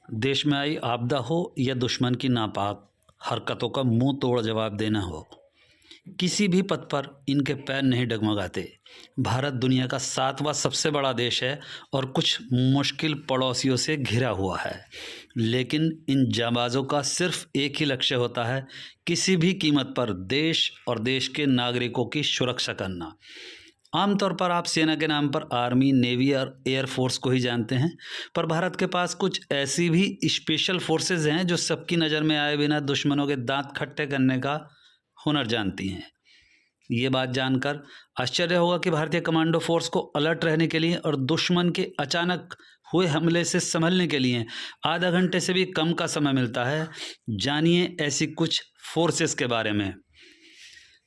देश में आई आपदा हो या दुश्मन की नापाक हरकतों का मुंह तोड़ जवाब देना हो, किसी भी पथ पर इनके पैर नहीं डगमगाते। भारत दुनिया का 7वां सबसे बड़ा देश है और कुछ मुश्किल पड़ोसियों से घिरा हुआ है, लेकिन इन जाबाजों का सिर्फ एक ही लक्ष्य होता है, किसी भी कीमत पर देश और देश के नागरिकों की सुरक्षा करना। आमतौर पर आप सेना के नाम पर आर्मी, नेवी और एयरफोर्स को ही जानते हैं, पर भारत के पास कुछ ऐसी भी स्पेशल फोर्सेज हैं जो सबकी नज़र में आए बिना दुश्मनों के दांत खट्टे करने का हुनर जानती हैं। ये बात जानकर आश्चर्य होगा कि भारतीय कमांडो फोर्स को अलर्ट रहने के लिए और दुश्मन के अचानक हुए हमले से संभलने के लिए आधा घंटे से भी कम का समय मिलता है। जानिए ऐसी कुछ फोर्सेस के बारे में।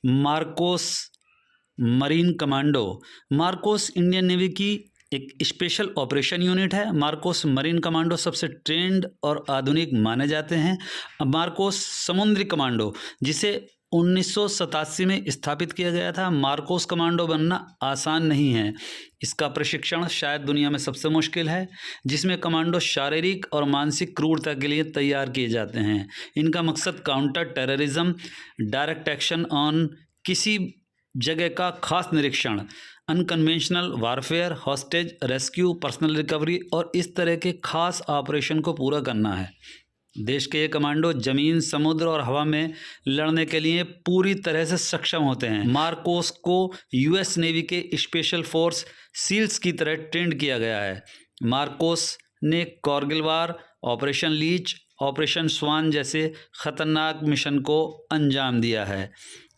Marcos marine commando. Marcos Indian navy की एक स्पेशल ऑपरेशन यूनिट है। मार्कोस मरीन कमांडो सबसे ट्रेंड और आधुनिक माने जाते हैं। मार्कोस समुद्री कमांडो, जिसे 1987 में स्थापित किया गया था। मार्कोस कमांडो बनना आसान नहीं है। इसका प्रशिक्षण शायद दुनिया में सबसे मुश्किल है, जिसमें कमांडो शारीरिक और मानसिक क्रूरता के लिए तैयार किए जाते हैं। इनका मकसद counter terrorism, direct action on किसी जगह का खास निरीक्षण, unconventional warfare, hostage rescue, personal recovery और इस तरह के खास ऑपरेशन को पूरा करना है। देश के ये कमांडो जमीन, समुद्र और हवा में लड़ने के लिए पूरी तरह से सक्षम होते हैं। मार्कोस को यूएस नेवी के स्पेशल फोर्स सील्स की तरह ट्रेंड किया गया है। मार्कोस ने Kargil war, operation leech, operation swan जैसे खतरनाक मिशन को अंजाम दिया है।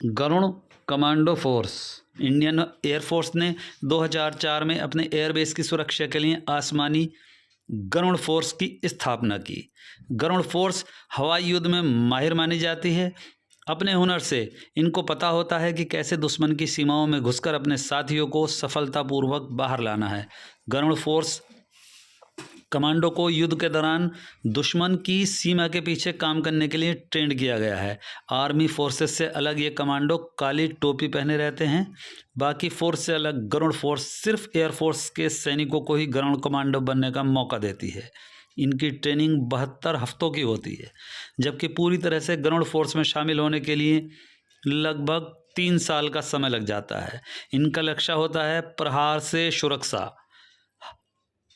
Garud commando force. Indian air force ने 2004 में अपने एयरबेस की सुरक्षा के लिए आसमानी गरुड़ फोर्स की स्थापना की। गरुड़ फोर्स हवाई युद्ध में माहिर मानी जाती है। अपने हुनर से इनको पता होता है कि कैसे दुश्मन की सीमाओं में घुसकर अपने साथियों को सफलतापूर्वक बाहर लाना है। गरुड़ फोर्स कमांडो को युद्ध के दौरान दुश्मन की सीमा के पीछे काम करने के लिए ट्रेंड किया गया है। आर्मी फोर्सेस से अलग ये कमांडो काली टोपी पहने रहते हैं। बाकी फोर्स से अलग गरुड़ फोर्स सिर्फ एयरफोर्स के सैनिकों को ही गरुड़ कमांडो बनने का मौका देती है। इनकी ट्रेनिंग 72 हफ्तों की होती है, जबकि पूरी तरह से गरुड़ फोर्स में शामिल होने के लिए लगभग 3 साल का समय लग जाता है। इनका लक्ष्य होता है प्रहार से सुरक्षा।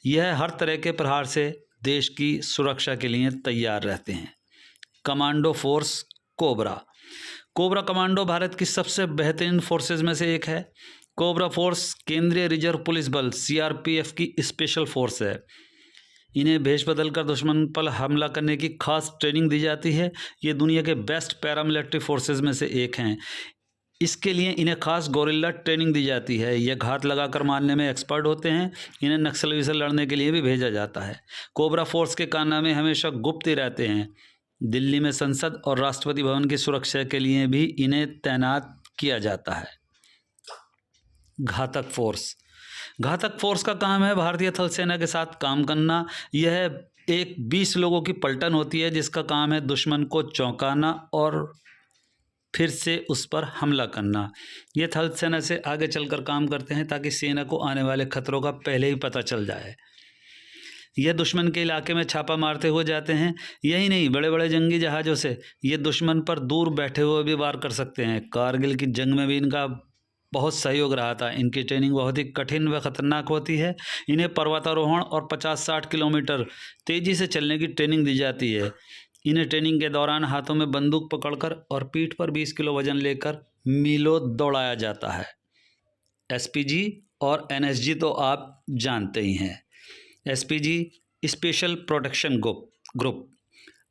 यह हर तरह के प्रहार से देश की सुरक्षा के लिए तैयार रहते हैं। Commando force cobra. Cobra commando Bharat की सबसे बेहतरीन फोर्सेज में से एक है। कोबरा फोर्स केंद्रीय रिजर्व पुलिस बल सीआरपीएफ की स्पेशल फोर्स है। इन्हें भेष बदलकर दुश्मन पर हमला करने की खास ट्रेनिंग दी जाती है। ये दुनिया के बेस्ट पैरामिलिट्री फोर्सेज में से एक हैं। इसके लिए इन्हें खास गोरिल्ला ट्रेनिंग दी जाती है। यह घात लगाकर मारने में एक्सपर्ट होते हैं। इन्हें नक्सलियों से लड़ने के लिए भी भेजा जाता है। कोबरा फोर्स के कारनामे हमेशा गुप्त ही रहते हैं। दिल्ली में संसद और राष्ट्रपति भवन की सुरक्षा के लिए भी इन्हें तैनात किया जाता है। घातक फोर्स। घातक फोर्स का काम है भारतीय थल सेना के साथ काम करना। यह एक 20 लोगों की पलटन होती है, जिसका काम है दुश्मन को चौंकाना और फिर से उस पर हमला करना। ये थल सेना से आगे चलकर काम करते हैं ताकि सेना को आने वाले खतरों का पहले ही पता चल जाए। यह दुश्मन के इलाके में छापा मारते हुए जाते हैं। यही नहीं, बड़े बड़े जंगी जहाज़ों से ये दुश्मन पर दूर बैठे हुए भी वार कर सकते हैं। कारगिल की जंग में भी इनका बहुत सहयोग रहा था। इनकी ट्रेनिंग बहुत ही कठिन व खतरनाक होती है। इन्हें पर्वतारोहण और 50-60 किलोमीटर तेज़ी से चलने की ट्रेनिंग दी जाती है। इन्हें ट्रेनिंग के दौरान हाथों में बंदूक पकड़कर और पीठ पर 20 किलो वजन लेकर मीलों दौड़ाया जाता है। एसपीजी और एनएसजी तो आप जानते ही हैं। SPG special protection group.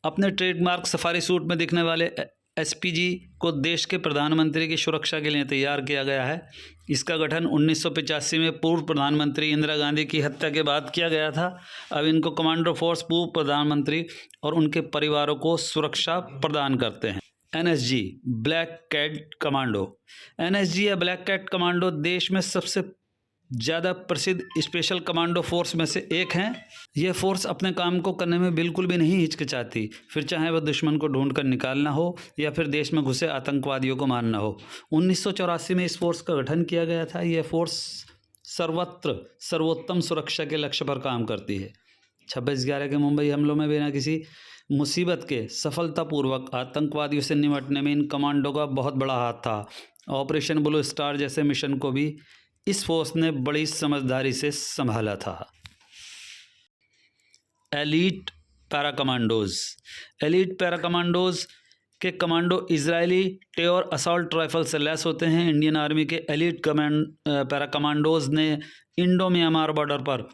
अपने ट्रेडमार्क सफारी सूट में दिखने वाले एसपीजी को देश के प्रधानमंत्री की सुरक्षा के लिए तैयार किया गया है। इसका गठन 1985 में पूर्व प्रधानमंत्री इंदिरा गांधी की हत्या के बाद किया गया था। अब इनको कमांडो फोर्स पूर्व प्रधानमंत्री और उनके परिवारों को सुरक्षा प्रदान करते हैं। NSG black cat commando. NSG या ब्लैक कैट कमांडो देश में सबसे ज़्यादा प्रसिद्ध स्पेशल कमांडो फोर्स में से एक हैं। यह फोर्स अपने काम को करने में बिल्कुल भी नहीं हिचकिचाती, फिर चाहे वह दुश्मन को ढूंढ कर निकालना हो या फिर देश में घुसे आतंकवादियों को मारना हो। 1984 में इस फोर्स का गठन किया गया था। यह फोर्स सर्वत्र सर्वोत्तम सुरक्षा के लक्ष्य पर काम करती है। 26/11 के मुंबई हमलों में बिना किसी मुसीबत के सफलतापूर्वक आतंकवादियों से निपटने में इन कमांडो का बहुत बड़ा हाथ था। ऑपरेशन ब्लू स्टार जैसे मिशन को भी इस फोर्स ने बड़ी समझदारी से संभाला था। Elite para commandos. Elite para commandos के कमांडो इजरायली टेओर असॉल्ट राइफल से लैस होते हैं। इंडियन आर्मी के एलीट पैरा कमांडोज ने इंडो म्यांमार बॉर्डर पर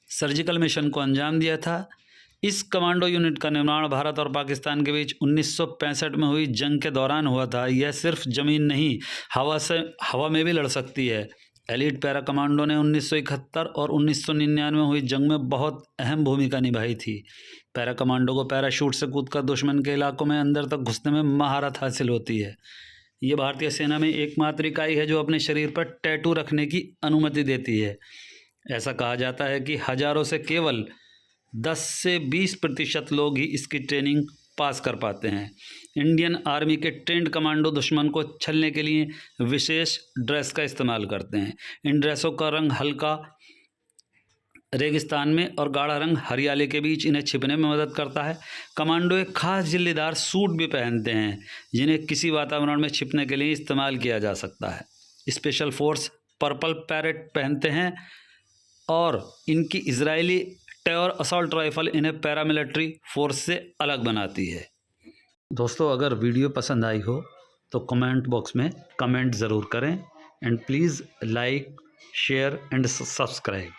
सर्जिकल मिशन को अंजाम दिया था। इस कमांडो यूनिट का निर्माण भारत और पाकिस्तान के बीच 1965 में हुई जंग के दौरान हुआ था। यह सिर्फ जमीन नहीं, हवा में भी लड़ सकती है। एलीट पैरा कमांडो ने 1971 और 1999 में हुई जंग में बहुत अहम भूमिका निभाई थी। पैरा कमांडो को पैराशूट से कूदकर दुश्मन के इलाकों में अंदर तक घुसने में महारत हासिल होती है। ये भारतीय सेना में एकमात्र इकाई है जो अपने शरीर पर टैटू रखने की अनुमति देती है। ऐसा कहा जाता है कि हजारों से केवल 10 से 20% लोग ही इसकी ट्रेनिंग पास कर पाते हैं। इंडियन आर्मी के ट्रेंड कमांडो दुश्मन को छलने के लिए विशेष ड्रेस का इस्तेमाल करते हैं। इन ड्रेसों का रंग हल्का रेगिस्तान में और गाढ़ा रंग हरियाली के बीच इन्हें छिपने में मदद करता है। कमांडो एक खास झिल्लीदार सूट भी पहनते हैं जिन्हें किसी वातावरण में छिपने के लिए इस्तेमाल किया जा सकता है। स्पेशल फोर्स पर्पल पैरेट पहनते हैं और इनकी इजरायली टेओर असॉल्ट राइफल इन्हें पैरामिलिट्री फोर्स से अलग बनाती है। दोस्तों, अगर वीडियो पसंद आई हो तो कमेंट बॉक्स में कमेंट ज़रूर करें and please like, share and subscribe.